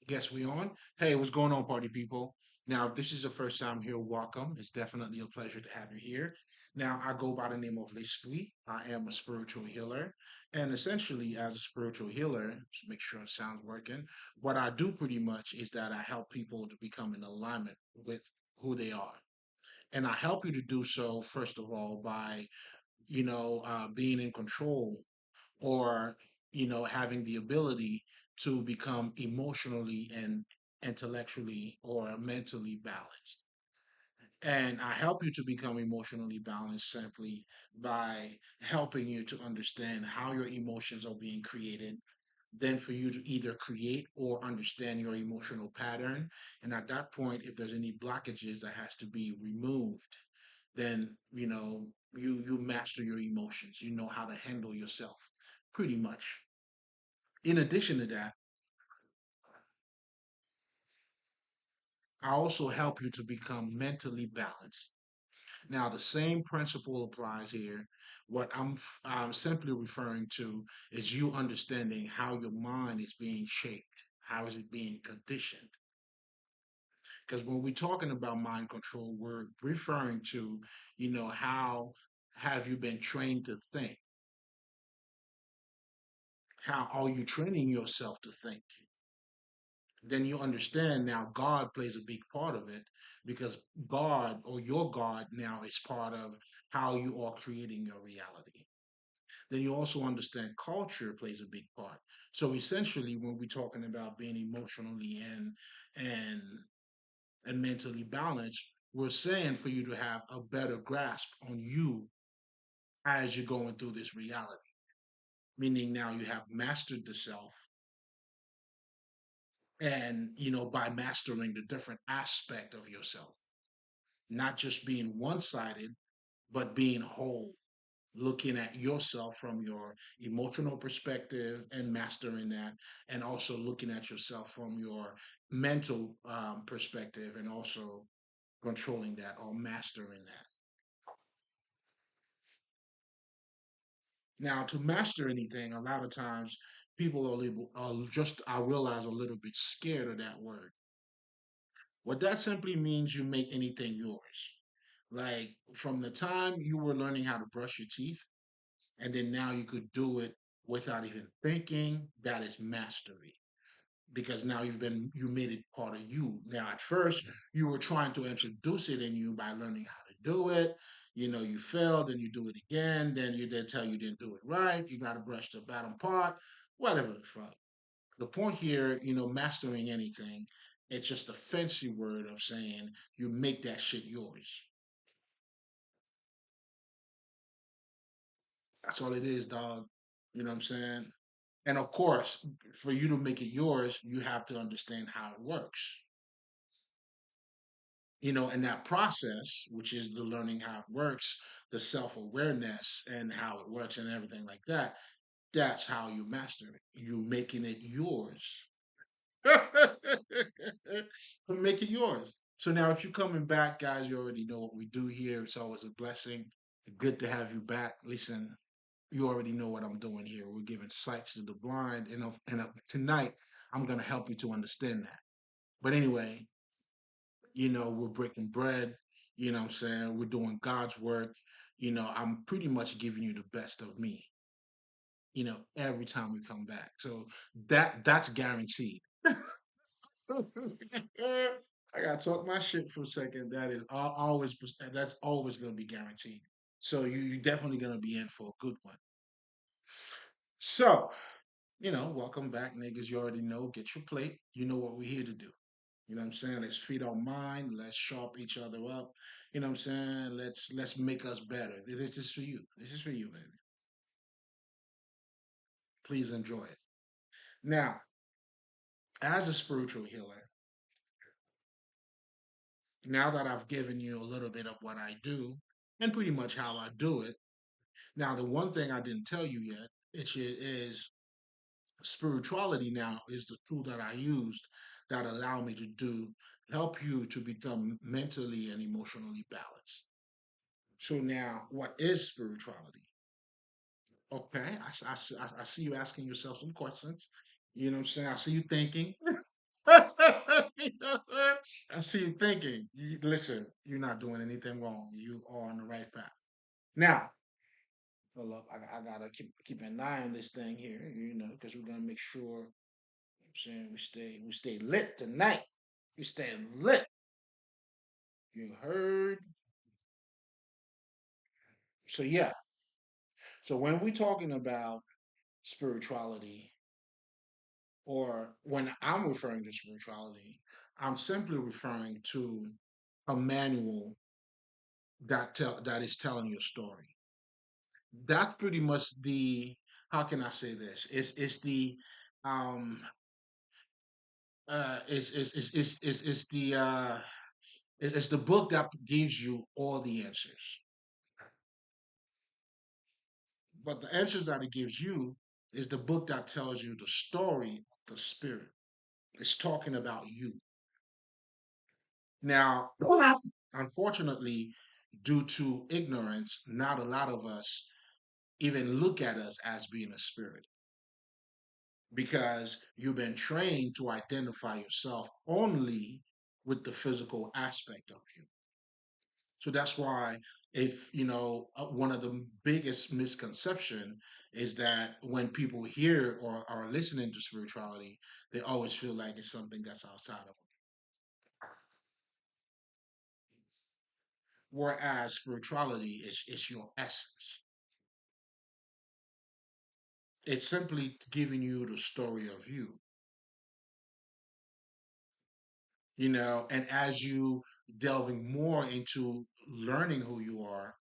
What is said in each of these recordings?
Guess we on? Hey, what's going on, party people? Now, if this is the first time here, welcome. It's definitely a pleasure to have you here. Now, I go by the name of L'Esprit. I am a spiritual healer. And essentially, as a spiritual healer, just make sure it sounds working, what I do pretty much is that I help people to become in alignment with who they are. And I help you to do so, first of all, by, being in control or having the ability to become emotionally and intellectually or mentally balanced. And I help you to become emotionally balanced simply by helping you to understand how your emotions are being created, then for you to either create or understand your emotional pattern. And at that point, if there's any blockages that has to be removed, then you master your emotions. You know how to handle yourself pretty much. In addition to that, I also help you to become mentally balanced. Now, the same principle applies here. What I'm simply referring to is you understanding how your mind is being shaped, how is it being conditioned. Because when we're talking about mind control, we're referring to, how have you been trained to think? How are you training yourself to think? Then you understand now God plays a big part of it because God or your God now is part of how you are creating your reality. Then you also understand culture plays a big part. So essentially, when we're talking about being emotionally and and mentally balanced, we're saying for you to have a better grasp on you as you're going through this reality. Meaning now you have mastered the self, and by mastering the different aspect of yourself, not just being one-sided but being whole, looking at yourself from your emotional perspective and mastering that, and also looking at yourself from your mental perspective and also controlling that or mastering that. Now, to master anything, a lot of times people are just, I realize, a little bit scared of that word. What that simply means, you make anything yours. Like from the time you were learning how to brush your teeth, and then now you could do it without even thinking, that is mastery. Because now you made it part of you. Now, at first, you were trying to introduce it in you by learning how to do it. You failed, and you do it again. Then they tell you didn't do it right. You got to brush the bottom part, whatever the fuck. The point here, mastering anything, it's just a fancy word of saying you make that shit yours. That's all it is, dog. You know what I'm saying? And of course, for you to make it yours, you have to understand how it works. And that process, which is the learning how it works, the self-awareness and how it works and everything like that, that's how you master it. You making it yours. Make it yours. So now if you're coming back, guys, you already know what we do here. It's always a blessing. Good to have you back. Listen, you already know what I'm doing here. We're giving sights to the blind, and tonight I'm gonna help you to understand that. But anyway, we're breaking bread. What I'm saying? We're doing God's work. I'm pretty much giving you the best of me. Every time we come back. So that's guaranteed. I gotta talk my shit for a second. That's always gonna be guaranteed. So you're definitely gonna be in for a good one. So, welcome back, niggas. You already know. Get your plate. You know what we're here to do. You know what I'm saying? Let's feed our mind. Let's sharp each other up. You know what I'm saying? Let's make us better. This is for you. This is for you, baby. Please enjoy it. Now, as a spiritual healer, now that I've given you a little bit of what I do and pretty much how I do it, now the one thing I didn't tell you yet, which is spirituality now is the tool that I used that allow me to help you to become mentally and emotionally balanced. So now, what is spirituality? Okay, I see you asking yourself some questions. You know what I'm saying? I see you thinking. I see you thinking. Listen, you're not doing anything wrong. You are on the right path. Now, hold up, I gotta keep an eye on this thing here, because we're gonna make sure. I'm saying we stay lit tonight. We stay lit. You heard? So yeah. So when we're talking about spirituality, or when I'm referring to spirituality, I'm simply referring to a manual that is telling your story. That's pretty much the, how can I say this? It's the um it's the it's the book that gives you all the answers. But the answers that it gives you is the book that tells you the story of the spirit. It's talking about you. Now, unfortunately, due to ignorance, not a lot of us even look at us as being a spirit, because you've been trained to identify yourself only with the physical aspect of you. So that's why, if one of the biggest misconception is that when people hear or are listening to spirituality, they always feel like it's something that's outside of them. Whereas spirituality is your essence. It's simply giving you the story of you, and as you delving more into learning who you are,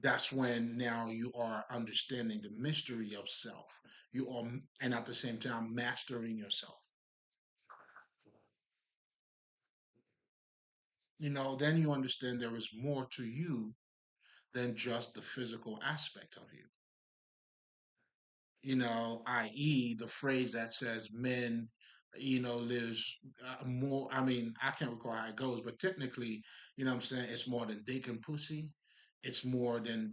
that's when now you are understanding the mystery of self. You are, and at the same time, mastering yourself. Then you understand there is more to you than just the physical aspect of you. I.e., the phrase that says men, lives more. I mean, I can't recall how it goes, but technically, what I'm saying, it's more than dick and pussy. It's more than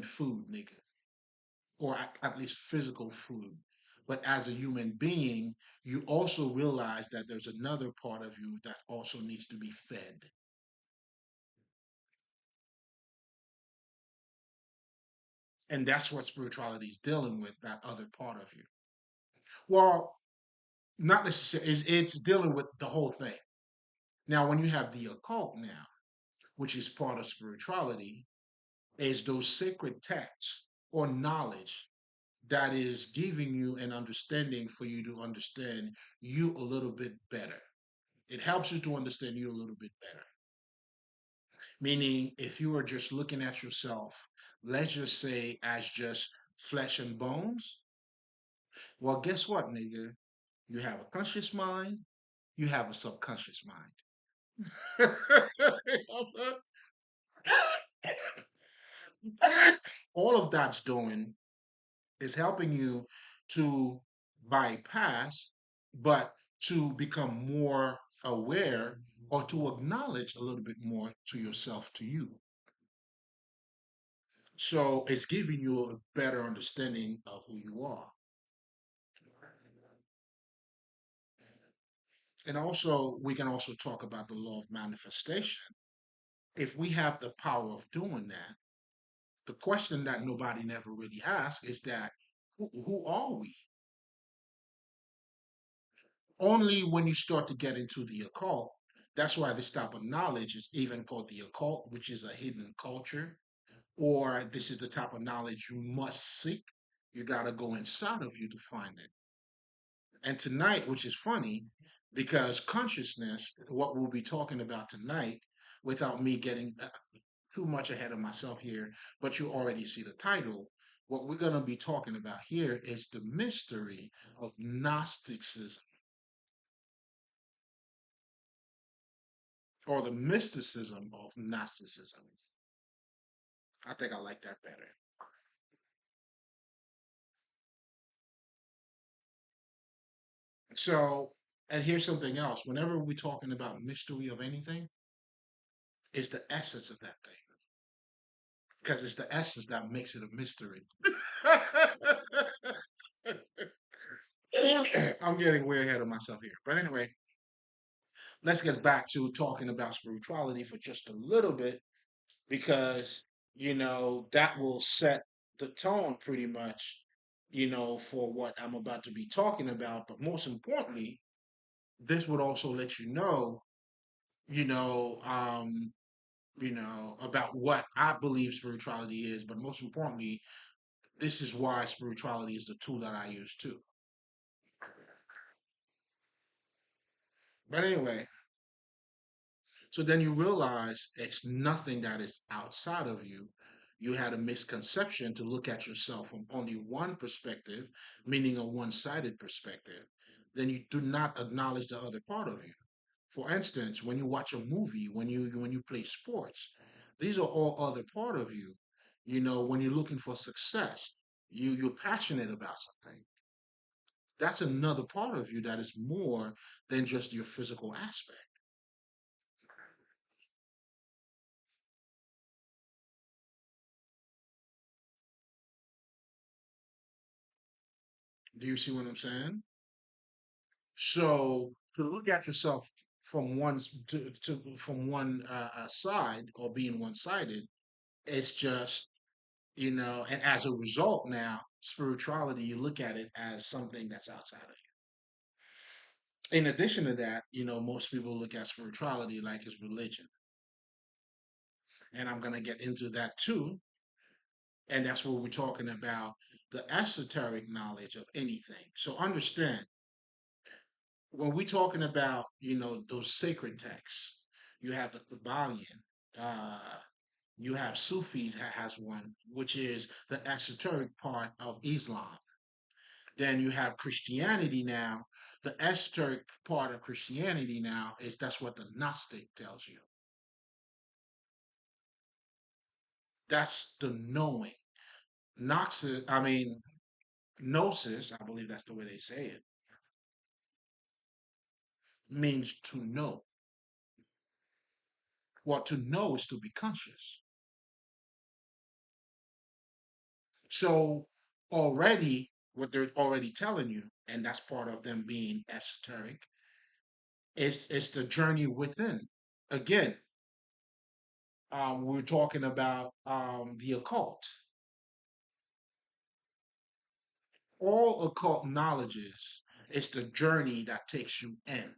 food, nigga, or at least physical food. But as a human being, you also realize that there's another part of you that also needs to be fed. And that's what spirituality is dealing with, that other part of you. Well, not necessarily, it's dealing with the whole thing. Now, when you have the occult now, which is part of spirituality, is those sacred texts or knowledge that is giving you an understanding for you to understand you a little bit better. It helps you to understand you a little bit better. Meaning, if you are just looking at yourself, let's just say as just flesh and bones, well, guess what, nigga? You have a conscious mind, you have a subconscious mind. All of that's doing is helping you to bypass, but to become more aware, or to acknowledge a little bit more to yourself, to you. So it's giving you a better understanding of who you are. And also, we can also talk about the law of manifestation. If we have the power of doing that, the question that nobody never really asks is that, who are we? Only when you start to get into the occult, that's why this type of knowledge is even called the occult, which is a hidden culture, or this is the type of knowledge you must seek. You got to go inside of you to find it. And tonight, which is funny, because consciousness, what we'll be talking about tonight, without me getting too much ahead of myself here, but you already see the title. What we're going to be talking about here is the mystery of Gnosticism, or the mysticism of Gnosticism. I think I like that better. So, and here's something else. Whenever we're talking about mystery of anything, it's the essence of that thing. Because it's the essence that makes it a mystery. I'm getting way ahead of myself here. But anyway, let's get back to talking about spirituality for just a little bit because that will set the tone pretty much for what I'm about to be talking about. But most importantly, this would also let you know um about what I believe spirituality is. But most importantly, this is why spirituality is the tool that I use too. But anyway, so then you realize it's nothing that is outside of you. You had a misconception to look at yourself from only one perspective, meaning a one-sided perspective. Then you do not acknowledge the other part of you. For instance, when you watch a movie, when you play sports, these are all other part of you. When you're looking for success, you're passionate about something. That's another part of you that is more than just your physical aspect. Do you see what I'm saying? So to look at yourself from from one side or being one-sided, it's just and as a result, now spirituality, you look at it as something that's outside of you. In addition to that, most people look at spirituality like it's religion, and I'm gonna get into that too. And that's what we're talking about, the esoteric knowledge of anything. So understand, when we're talking about those sacred texts, you have the Kabbalion, uh, you have Sufis has one, which is the esoteric part of Islam. Then you have Christianity now. The esoteric part of Christianity now is that's what the Gnostic tells you. That's the knowing. Noxis, I mean Gnosis, I believe that's the way they say it, means to know. What to know is to be conscious. So already, what they're already telling you, and that's part of them being esoteric, it's the journey within. Again, we're talking about the occult. All occult knowledges is the journey that takes you in.